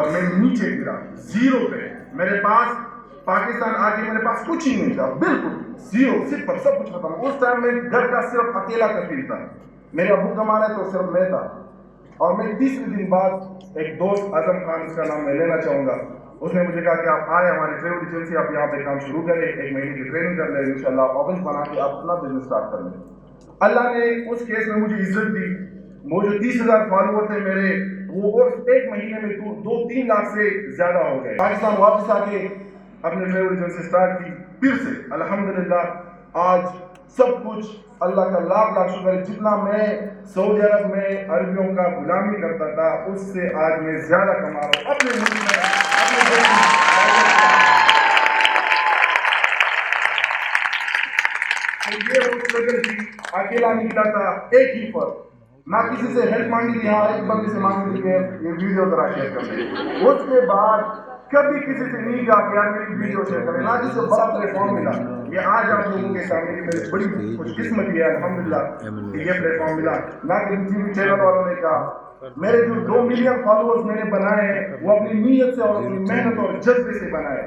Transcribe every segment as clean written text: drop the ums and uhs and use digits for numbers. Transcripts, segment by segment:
और मैं नीचे गिरा जीरो पे। मेरे पास पाकिस्तान आके मेरे पास कुछ ही नहीं था, बिल्कुल जीरो, सिर्फ सब कुछ खत्म। उस टाइम में घर का सिर्फ अकेला कफील था, मेरे अबू कमा रहे तो सिर्फ मैं था। और मैं तीसरे दिन बाद एक दोस्त आजम खान, उसका नाम मैं लेना चाहूँगा, उसने मुझे कहा कि आप आए हमारे ट्रेवल एजेंसी, आप यहाँ पे काम शुरू करें, 1 महीने की ट्रेनिंग कर लें, इंशाल्लाह ऑफिस बना के आप अपना बिजनेस स्टार्ट कर लें। अल्लाह ने उस केस में मुझे इज्जत दी। वो जो 30,000 फॉलोअर थे मेरे, वो 1 महीने में 2-3 लाख से ज्यादा हो गए। पाकिस्तान वापस आके अपने ट्रेवल एजेंसी स्टार्ट की फिर से, अल्हम्दुलिल्लाह आज सब कुछ अल्लाह का लाख लाख शुक्र है। जितना मैं सऊदी अरब में अरबियों का गुलामी करता था, उससे आज मैं ज्यादा कमा रहा हूँ अपने मुल्क में, अपने देश में। तो ये वो स्ट्रगल थी, अकेला निकला था, एक ही फर्क, ना किसी से हेल्प मांगी थी, हाँ एक बंदे से मांगी थी ये वीडियो जरा शेयर कर दे। उसके बाद कभी किसी से नहीं कहा कि यार मेरी वीडियो शेयर करें, ना किसी बड़ा प्लेटफॉर्म मिला। ये आज आप लोगों के सामने मेरी बड़ी खुशकिस्मती है अल्हम्दुलिल्लाह ये प्लेटफॉर्म मिला। ना कि टीवी चैनल वालों ने कहा, मेरे जो 2 मिलियन फॉलोअर्स मैंने बनाए हैं वो अपनी नीयत से और अपनी मेहनत और जज्बे से बनाए।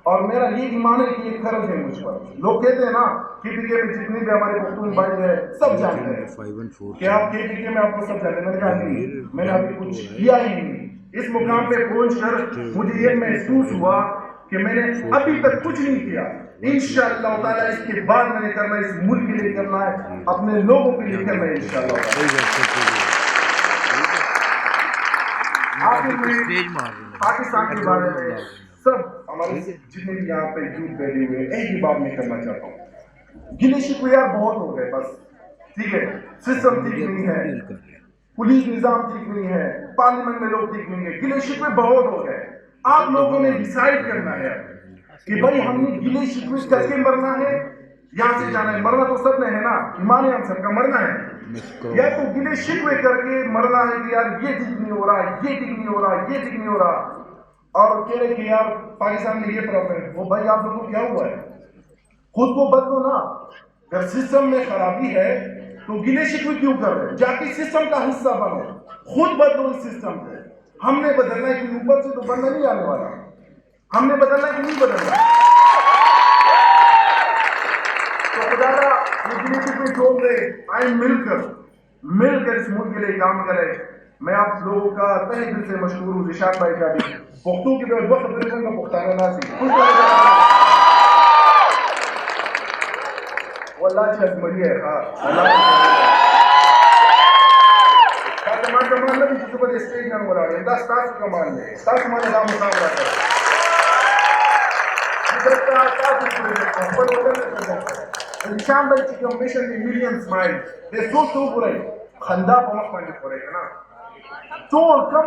और मेरा ये ईमान है कि ये फर्ज है मुझ पर। लोग कहते हैं ना केपीके में जितनी भी हमारे पख्तून भाई है सब जानते हैं कि आप केपीके में आपको सब जानते हैं। मैंने कहा नहीं, मैंने अभी कुछ किया ही नहीं। इस मुकाम पे पहुंचकर मुझे ये महसूस हुआ कि मैंने अभी तक कुछ नहीं किया। इंशाअल्लाह ताला इसके बाद मैंने करना है, इस मुल्क के लिए करना है, अपने लोगों के लिए करना है इंशाअल्लाह। आखिर में पाकिस्तान के बारे में सब हमारे जितने भी यहाँ पे यूथ बैठे हुए एक ही बात मैं करना चाहता हूँ, गिले शिकवे यार बहुत हो गए बस, ठीक है। सिस्टम ठीक नहीं है, पुलिस निजाम ठीक नहीं है, पार्लियामेंट में लोग ठीक नहीं है, गिले शिकवे बहुत हो गए। आप लोगों ने डिसाइड करना है कि भाई हमने गिले शिकवे करके मरना है, यहाँ से जाना है। मरना तो सब ने है ना, ईमान है हम सबका, मरना है। या तो गिले शिकवे करके मरना है कि यार ये ठीक नहीं हो रहा, ये ठीक नहीं हो रहा, ये ठीक नहीं हो रहा, और कह रहे कि यार पाकिस्तान में ये प्रॉब्लम है। वो भाई आप लोगों को क्या हुआ है, खुद को बदलो ना। अगर सिस्टम में खराबी है तो गिले शिकवे क्यों कर रहे हैं, जाके सिस्टम का हिस्सा बनो, खुद बदलो इस सिस्टम को। हमने बदलना है कि ऊपर से तो बंदा नहीं आने वाला, हमने बदलना है कि नहीं बदलना। तो खुदारा ये गिले शिकवे छोड़ दे, आए मिलकर इस मुल्क के लिए काम करें। मैं आप लोगों का तहे दिल से मशहूर हूँ, जिशान भाई का भी पुख्तू की तरफ वक्त बिल्कुल का पुख्ताना नासी वल्लाह चीज मरी है। हाँ कमान कमान लगी जिस पर स्टेज ना बोला है 10 तास कमान ले 10 माने नाम मुकाबला कर निशान भाई की मिशन में मिलियन स्माइल दे सो बुराई खंदा पमक पाने पड़ेगा ना। टोल कम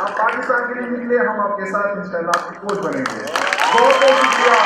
आप पाकिस्तान के लिए निकले, हम आपके साथ इंशाल्लाह आपकी कोच बनेंगे। बहुत बहुत शुक्रिया।